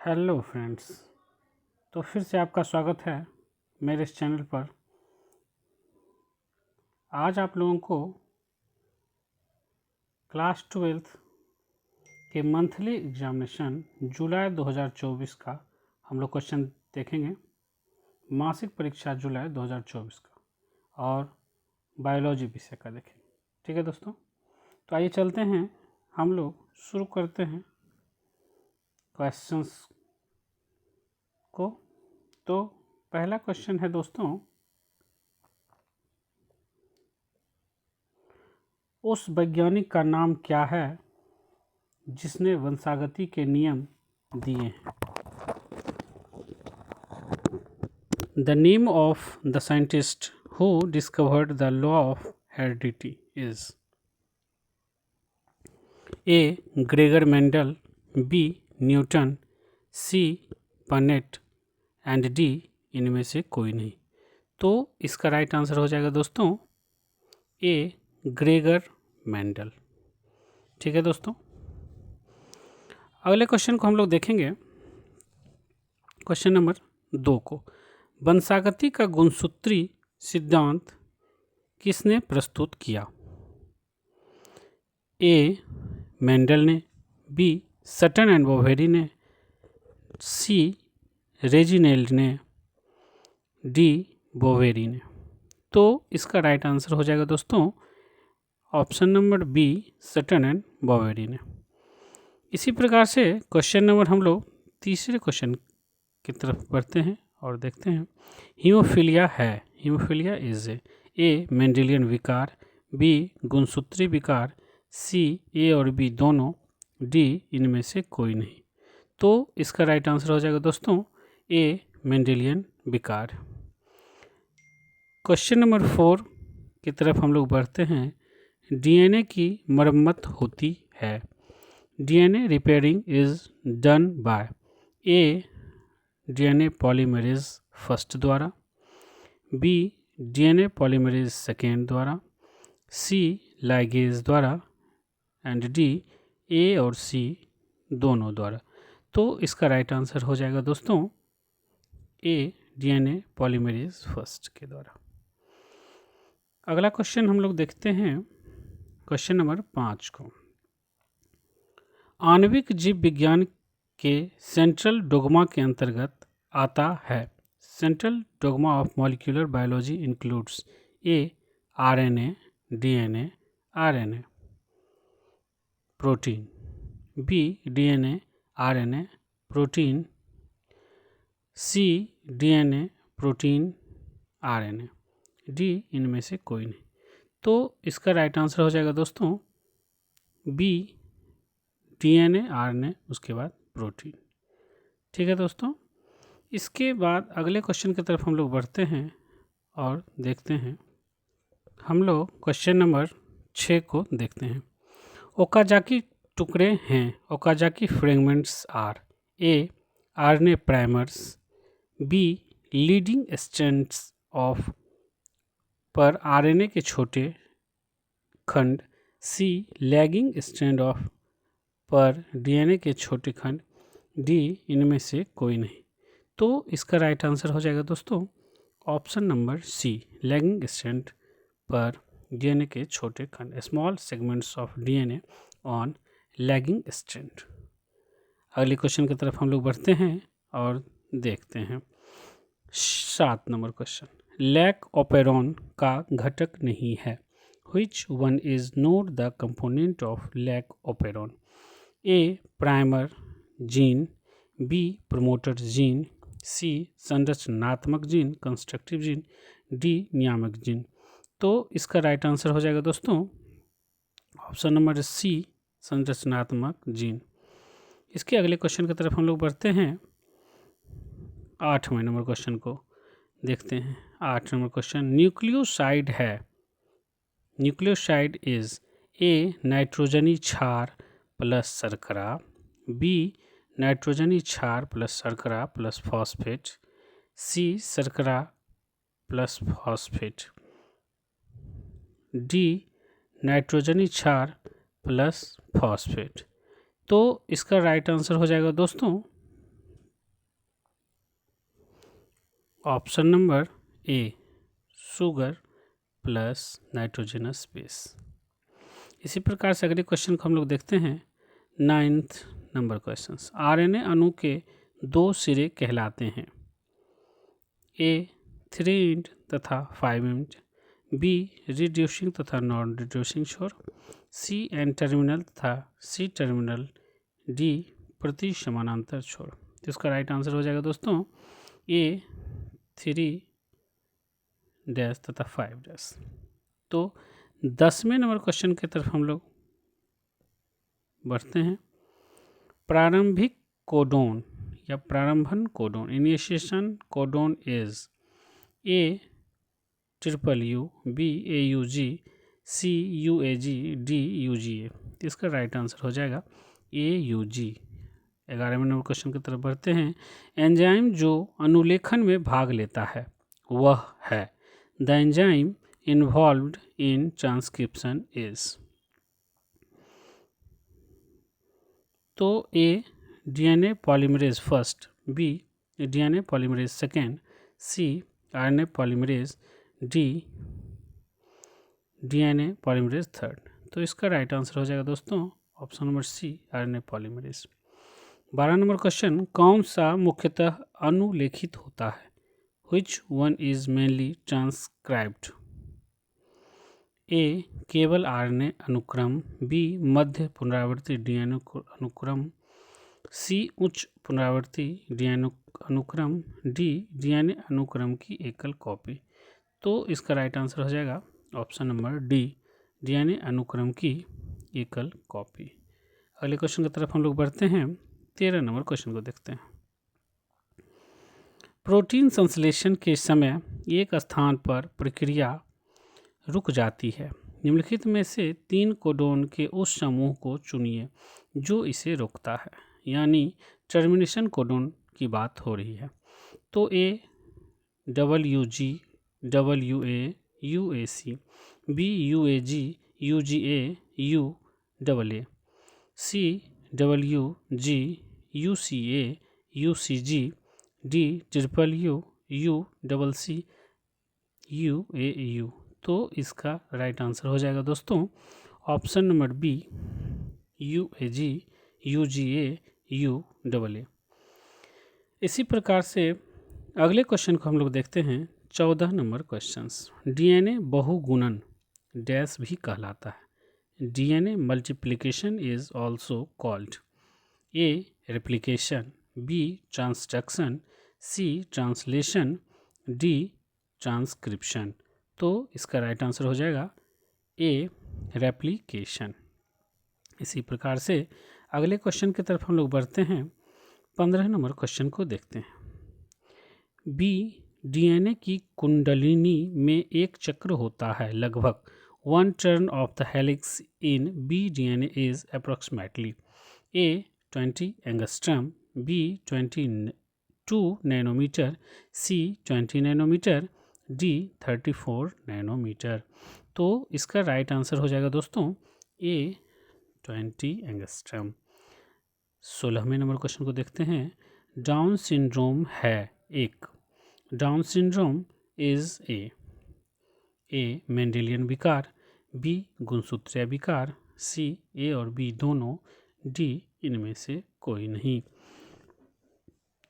Hello friends. तो फिर से आपका स्वागत है मेरे इस चैनल पर। आज आप लोगों को क्लास 12th के मंथली एग्जामिनेशन जुलाई 2024 का हम लोग क्वेश्चन देखेंगे। मासिक परीक्षा जुलाई 2024 का और बायोलॉजी विषय का देखेंगे। ठीक है दोस्तों, तो आइए चलते हैं, हम लोग शुरू करते हैं क्वेश्चंस को। तो पहला क्वेश्चन है दोस्तों, उस वैज्ञानिक का नाम क्या है जिसने वंशागति के नियम दिए हैं। The name of the scientist who discovered the law of heredity is A Gregor Mendel, B Newton, C Punnett and D इनमें से कोई नहीं। तो इसका राइट आंसर हो जाएगा दोस्तों ए ग्रेगर मेंडल। ठीक है दोस्तों, अगले क्वेश्चन को हम लोग देखेंगे। क्वेश्चन नंबर 2 को, वंशागति का गुणसूत्री सिद्धांत किसने प्रस्तुत किया। ए मेंडल ने, बी सटन एंड बोवेरी ने, सी रेजिनेल्ड ने, डी बोवेरी ने। तो इसका राइट आंसर हो जाएगा दोस्तों option number B Sutton and Boveri ने। इसी प्रकार से क्वेश्चन नंबर हम लोग तीसरे क्वेश्चन की तरफ बढ़ते हैं और देखते हैं। हीमोफीलिया है, हीमोफीलिया इज ए मेंडेलियन विकार, बी गुणसूत्री विकार, सी ए और बी दोनों, डी इनमें से कोई नहीं। तो इसका राइट आंसर हो जाएगा दोस्तों ए मेंडेलियन विकार। क्वेश्चन नंबर 4 की तरफ हम लोग बढ़ते हैं। डीएनए की मरम्मत होती है। DNA repairing is done by A DNA polymerase first द्वारा, बी डीएनए पॉलीमरेज सेकेंड द्वारा, सी लाइगेज द्वारा एंड डी ए और सी दोनों द्वारा। तो इसका राइट आंसर हो जाएगा दोस्तों ए डीएनए पॉलीमरेज फर्स्ट के द्वारा। अगला क्वेश्चन हम लोग देखते हैं, क्वेश्चन नंबर 5 को। आणविक जीव विज्ञान के सेंट्रल डोगमा के अंतर्गत आता है। Central dogma of molecular biology includes A RNA, DNA, RNA, protein, B DNA, RNA, protein, C DNA, protein, RNA, D इनमें से कोई नहीं। तो इसका राइट आंसर हो जाएगा दोस्तों बी डीएनए, आरएनए, उसके बाद प्रोटीन। ठीक है दोस्तों, इसके बाद अगले क्वेश्चन की तरफ हम लोग बढ़ते हैं और देखते हैं। हम लोग क्वेश्चन नंबर 6 को देखते हैं। ओकाजाकी टुकड़े हैं, Okazaki fragments are A RNA primers, B leading strands of पर आरएनए के छोटे खंड, सी लैगिंग स्ट्रैंड ऑफ पर डीएनए के छोटे खंड, डी इनमें से कोई नहीं। तो इसका राइट आंसर हो जाएगा दोस्तों option number C lagging strand पर डीएनए के छोटे खंड, small segments of DNA on lagging strand. अगले क्वेश्चन की तरफ हम लोग बढ़ते हैं और देखते हैं 7 नंबर क्वेश्चन। लैक ओपेरॉन का घटक नहीं है। Which one is not the component of lac operon? A primer gene, B promoter gene, C संरचनात्मक जीन कंस्ट्रक्टिव जीन, डी नियामक जीन। तो इसका राइट आंसर हो जाएगा दोस्तों ऑप्शन नंबर सी संरचनात्मक जीन। इसके अगले क्वेश्चन की तरफ हम लोग बढ़ते हैं। 8वें नंबर क्वेश्चन को देखते हैं। 8 नंबर क्वेश्चन, न्यूक्लियोसाइड है। न्यूक्लियोसाइड इज ए नाइट्रोजनी क्षार प्लस शर्करा, बी नाइट्रोजनी क्षार प्लस शर्करा प्लस फॉस्फेट, सी शर्करा प्लस फॉस्फेट, डी नाइट्रोजनी क्षार प्लस फॉस्फेट। तो इसका राइट आंसर हो जाएगा दोस्तों option number A sugar plus nitrogenous base. इसी प्रकार से अगले क्वेश्चन को हम लोग देखते हैं 9th नंबर क्वेश्चन। आरएनए अणु के दो सिरे कहलाते हैं, ए 3 एंड तथा 5 एंड, बी रिड्यूसिंग तथा नॉन रिड्यूसिंग छोर, सी एन टर्मिनल तथा सी टर्मिनल, डी प्रति समानांतर छोर। तो इसका राइट आंसर हो जाएगा दोस्तों ए 3 डैश तथा 5 डैश। तो 10वें नंबर क्वेश्चन की तरफ हम लोग बढ़ते हैं। प्रारंभिक कोडोन या प्रारंभन codon, initiation codon is A triple U, B A U G, C U A G, D U G A. इसका राइट आंसर हो जाएगा ए यू जी। 11वें नंबर क्वेश्चन की तरफ बढ़ते हैं। एंजाइम जो अनुलेखन में भाग लेता है वह है, the enzyme involved in transcription is. तो A DNA polymerase first, B DNA polymerase second, C RNA polymerase, D DNA polymerase third. तो इसका राइट आंसर हो जाएगा दोस्तों option number C RNA polymerase. 12 number question, कौन सा मुख्यतः अनुलेखित होता है, which one is mainly transcribed, A केवल आरएनए अनुक्रम, बी मध्य पुनरावृत्ति डीएनए अनुक्रम, सी उच्च पुनरावृत्ति डीएनए अनुक्रम, डी डीएनए अनुक्रम की एकल कॉपी। तो इसका राइट आंसर हो जाएगा ऑप्शन नंबर डी डीएनए अनुक्रम की एकल कॉपी। अगले क्वेश्चन की तरफ हम लोग बढ़ते हैं। 13 नंबर क्वेश्चन को देखते हैं। प्रोटीन संश्लेषण के समय एक स्थान पर प्रक्रिया रुक जाती है, निम्नलिखित में से 3 कोडोन के उस समूह को चुनिए जो इसे रोकता है, यानी टर्मिनेशन कोडोन की बात हो रही है। तो A W G, W A, U A C, B U A G, U G A, U double A, C W G, U C A, U C G, D triple U, U double C, U A U. तो इसका right answer हो जाएगा दोस्तों option number B U A G, U G A, U double A. इसी प्रकार से अगले question को हम लोग देखते हैं। 14 नंबर क्वेश्चंस। डीएनए बहुगुणन डैश भी कहलाता है, DNA multiplication is also called, A replication, B transduction, C translation, D transcription. तो इसका राइट आंसर हो जाएगा ए रेप्लिकेशन। इसी प्रकार से अगले क्वेश्चन की तरफ हम लोग बढ़ते हैं। 15 नंबर क्वेश्चन को देखते हैं। बी डीएनए की कुंडलिनी में एक चक्र होता है, लगभग 1 turn of the helix in B DNA is approximately A 20 angstrom, B 22 nanometer, C 20 nanometer, D 34 nanometer. तो इसका राइट आंसर हो जाएगा दोस्तों ए 20 एंगस्ट्रम। 16वें नंबर क्वेश्चन को देखते हैं। डाउन सिंड्रोम है एक, Down syndrome is A Mendelian विकार, बी गुणसूत्रीय विकार, सी ए और बी दोनों, डी इनमें से कोई नहीं।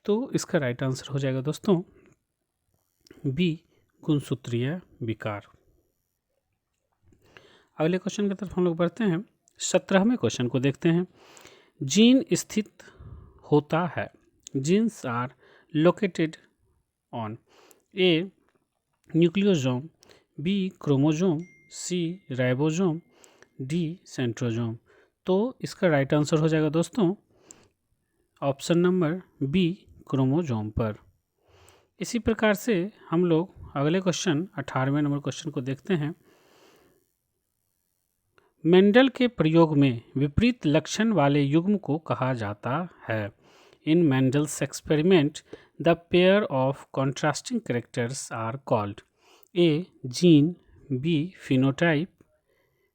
तो इसका राइट आंसर हो जाएगा दोस्तों बी गुणसूत्रीय विकार। अगले क्वेश्चन की तरफ हम लोग बढ़ते हैं। 17वें क्वेश्चन को देखते हैं। जीन स्थित होता है, genes are located on A nucleosome, B chromosome, C ribosome, D centrosome. तो इसका राइट आंसर हो जाएगा दोस्तों ऑप्शन नंबर बी क्रोमोसोम पर। इसी प्रकार से हम लोग अगले क्वेश्चन 18वें नंबर क्वेश्चन को देखते हैं। मेंडल के प्रयोग में विपरीत लक्षण वाले युग्म को कहा जाता है। In Mendel's experiment the pair of contrasting characters are called A gene, B phenotype,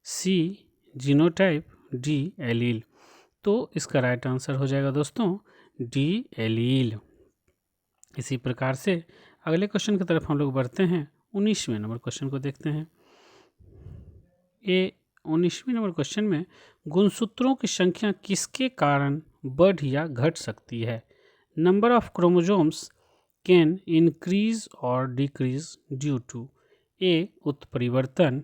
C genotype, D allele. तो इसका राइट आंसर हो जाएगा दोस्तों डी एलील। इसी प्रकार से अगले क्वेश्चन की तरफ हम लोग बढ़ते हैं। 19वें नंबर क्वेश्चन को देखते हैं। 19वें नंबर क्वेश्चन में गुणसूत्रों की संख्या किसके कारण बढ़ या घट सकती है? Number of chromosomes can increase और डिक्रीज ड्यू टू ए उत्परिवर्तन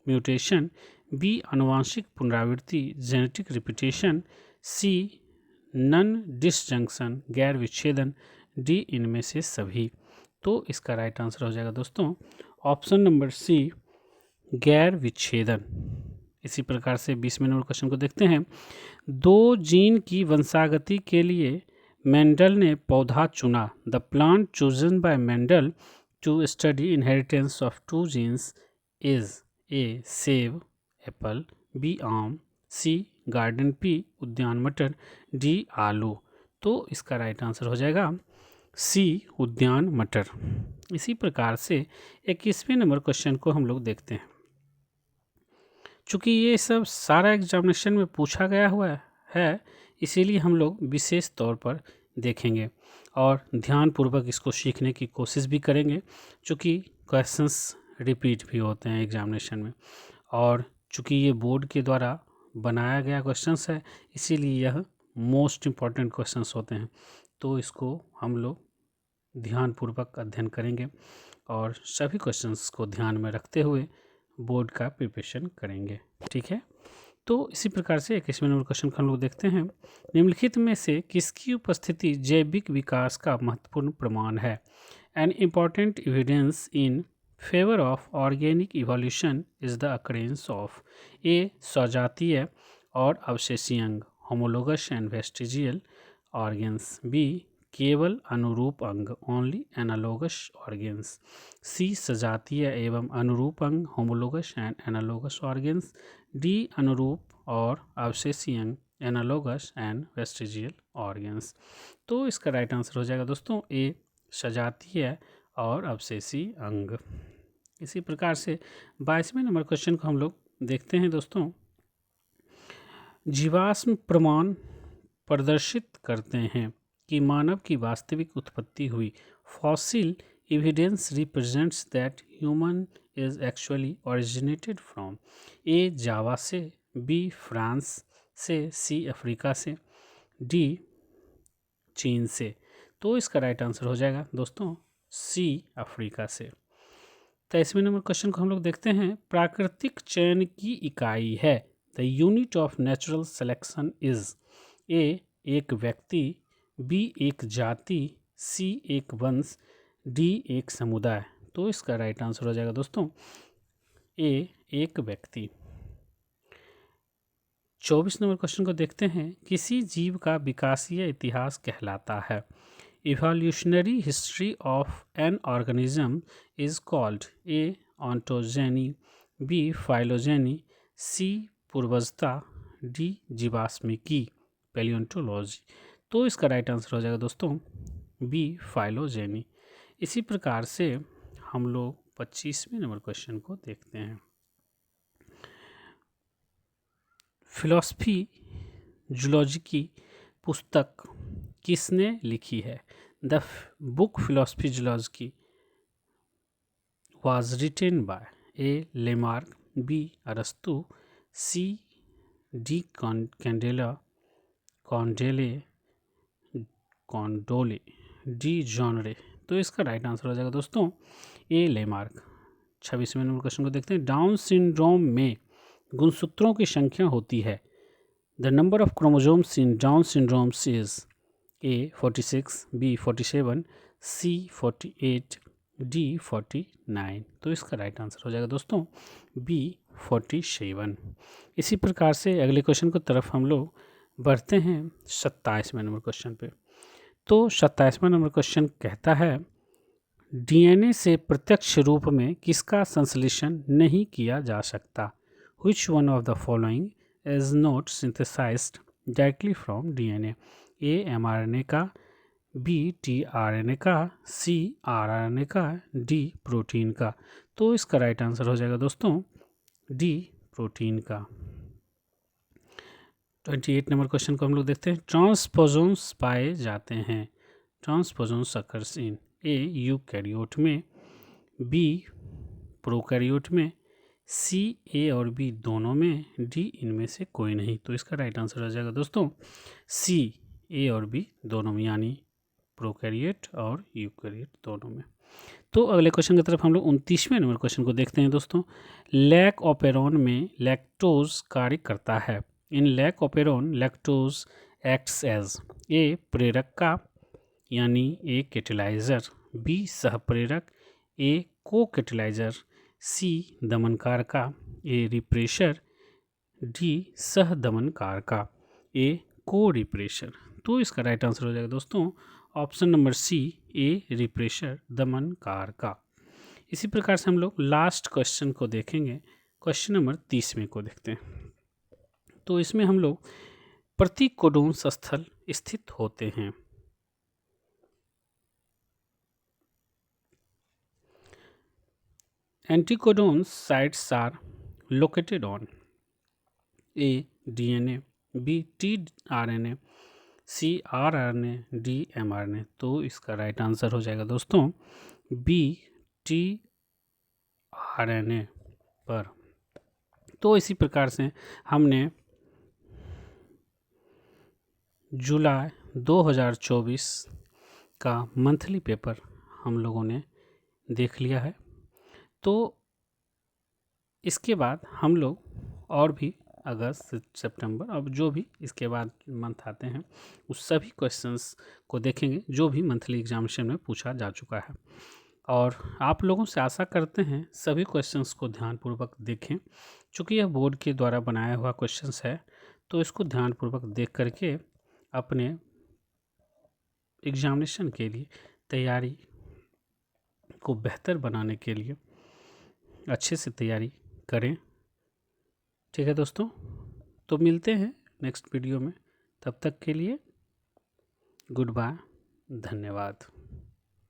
म्यूटेशन, बी आनुवांशिक पुनरावृत्ति जेनेटिक रिपीटेशन, सी नन डिसजंक्शन गैर विच्छेदन, डी इनमें से सभी। तो इसका राइट आंसर हो जाएगा दोस्तों ऑप्शन नंबर सी गैर विच्छेदन। इसी प्रकार से 20वें नंबर क्वेश्चन को देखते हैं। 2 जीन की वंशागति के लिए मेंडल ने पौधा चुना। The plant chosen by Mendel to study inheritance of 2 genes is A सेब एप्पल, बी आम, सी गार्डन पी उद्यान मटर, डी आलू। तो इसका राइट आंसर हो जाएगा सी उद्यान मटर। इसी प्रकार से 21वें नंबर क्वेश्चन को हम लोग देखते हैं। चूँकि ये सब सारा एग्जामिनेशन में पूछा गया हुआ है, इसीलिए हम लोग विशेष तौर पर देखेंगे और ध्यानपूर्वक इसको सीखने की कोशिश भी करेंगे, चूँकि क्वेश्चंस रिपीट भी होते हैं एग्जामिनेशन में। और चूँकि ये बोर्ड के द्वारा बनाया गया क्वेश्चंस है, इसीलिए यह मोस्ट इम्पॉर्टेंट क्वेश्चंस होते हैं। तो इसको हम लोग ध्यानपूर्वक अध्ययन करेंगे और सभी क्वेश्चंस को ध्यान में रखते हुए बोर्ड का प्रिपरेशन करेंगे। ठीक है, तो इसी प्रकार से 21वें नंबर क्वेश्चन को हम लोग देखते हैं। निम्नलिखित में से किसकी उपस्थिति जैविक विकास का महत्वपूर्ण प्रमाण है? An important evidence in favour of organic evolution is the occurrence of A स्वजातीय और अवशेषीय अंग homologous and vestigial organs, B केवल अनुरूप अंग ओनली एनालोगस ऑर्गेन्स, सी सजातीय एवं अनुरूप अंग homologous and analogous organs, D अनुरूप और अवशेषीय अंग एनालोगस एंड वेस्टिजियल ऑर्गेन्स। तो इसका राइट आंसर हो जाएगा दोस्तों ए सजातीय और अवशेषी अंग। इसी प्रकार से 22वें नंबर क्वेश्चन को हम लोग देखते हैं दोस्तों। जीवाश्म प्रमाण प्रदर्शित करते हैं कि मानव की वास्तविक उत्पत्ति हुई। Fossil evidence represents that human is actually originated from A Java से, बी फ्रांस से, सी अफ्रीका से, डी चीन से। तो इसका राइट आंसर हो जाएगा दोस्तों सी अफ्रीका से। 23वें नंबर क्वेश्चन को हम लोग देखते हैं। प्राकृतिक चयन की इकाई है। The unit of natural selection is a एक व्यक्ति, बी एक जाति, सी एक वंश, डी एक समुदाय। तो इसका राइट आंसर हो जाएगा दोस्तों ए एक व्यक्ति। 24 नंबर क्वेश्चन को देखते हैं। किसी जीव का विकासीय इतिहास कहलाता है। Evolutionary history of an organism is called A ontogeny, B phylogeny, C पूर्वजता, डी जीवाश्मिकी पैलियोंटोलॉजी। तो इसका राइट आंसर हो जाएगा दोस्तों बी फाइलोजेनी। इसी प्रकार से हम लोग 25वें नंबर क्वेश्चन को देखते हैं। फिलॉसफी जूलॉजी की पुस्तक किसने लिखी है? The book philosophy zoology was written by A. Lamarck, B. Aristotle, C. D. Condole, D. Genre। तो इसका राइट आंसर हो जाएगा दोस्तों ए लेमार्क। 26वें नंबर क्वेश्चन को देखते हैं। डाउन सिंड्रोम में गुणसूत्रों की संख्या होती है। The number of chromosomes in Down syndromes is A 46, B 47, C 48, D 49। तो इसका राइट आंसर हो जाएगा दोस्तों बी 47। इसी प्रकार से अगले क्वेश्चन की तरफ हम लोग बढ़ते हैं 27वें नंबर क्वेश्चन पे। तो 27वां नंबर क्वेश्चन कहता है डीएनए से प्रत्यक्ष रूप में किसका संश्लेषण नहीं किया जा सकता? Which one of the following is not synthesized directly from DNA? A mRNA का, बी tRNA का, सी rRNA का, डी प्रोटीन का। तो इसका राइट आंसर हो जाएगा दोस्तों डी प्रोटीन का। 28 नंबर क्वेश्चन को हम लोग देखते हैं। ट्रांसपोजोन्स पाए जाते हैं। Transposons occurs in A eukaryote में, बी प्रोकैरियोट में, सी ए और बी दोनों में, डी इनमें से कोई नहीं। तो इसका राइट आंसर हो जाएगा दोस्तों सी ए और बी दोनों में, यानी प्रोकैरियोट और यूकैरियोट दोनों में। तो अगले क्वेश्चन की तरफ हम लोग 29वें नंबर क्वेश्चन को देखते हैं दोस्तों। लैक ऑपेरॉन में लैक्टोज कार्य करता है। In lac operon lactose acts as a प्रेरक का यानी ए कैटेलाइजर, बी सहप्रेरक, ए को कैटेलाइजर, सी दमनकार का, ए रिप्रेशर, डी सह दमनकार का, ए को रिप्रेशर। तो इसका राइट आंसर हो जाएगा दोस्तों ऑप्शन नंबर सी ए रिप्रेशर दमनकार का। इसी प्रकार से हम लोग लास्ट क्वेश्चन को देखेंगे, क्वेश्चन नंबर 30वें को देखते हैं। तो इसमें हम लोग प्रतिकोडोन स्थल स्थित होते हैं। Anticodon sites are located on A DNA, B tRNA, C rRNA, D mRNA. तो इसका राइट आंसर हो जाएगा दोस्तों बी टीआरएनए पर। तो इसी प्रकार से हमने जुलाई 2024 का मंथली पेपर हम लोगों ने देख लिया है। तो इसके बाद हम लोग और भी अगस्त, सितंबर, अब जो भी इसके बाद मंथ आते हैं उस सभी क्वेश्चंस को देखेंगे जो भी मंथली एग्जामिनेशन में पूछा जा चुका है। और आप लोगों से आशा करते हैं सभी क्वेश्चंस को ध्यानपूर्वक देखें। चूँकि यह बोर्ड के द्वारा बनाया हुआ क्वेश्चंस है तो इसको ध्यानपूर्वक देख करके अपने एग्जामिनेशन के लिए तैयारी को बेहतर बनाने के लिए अच्छे से तैयारी करें। ठीक है दोस्तों, तो मिलते हैं नेक्स्ट वीडियो में। तब तक के लिए गुड बाय, धन्यवाद।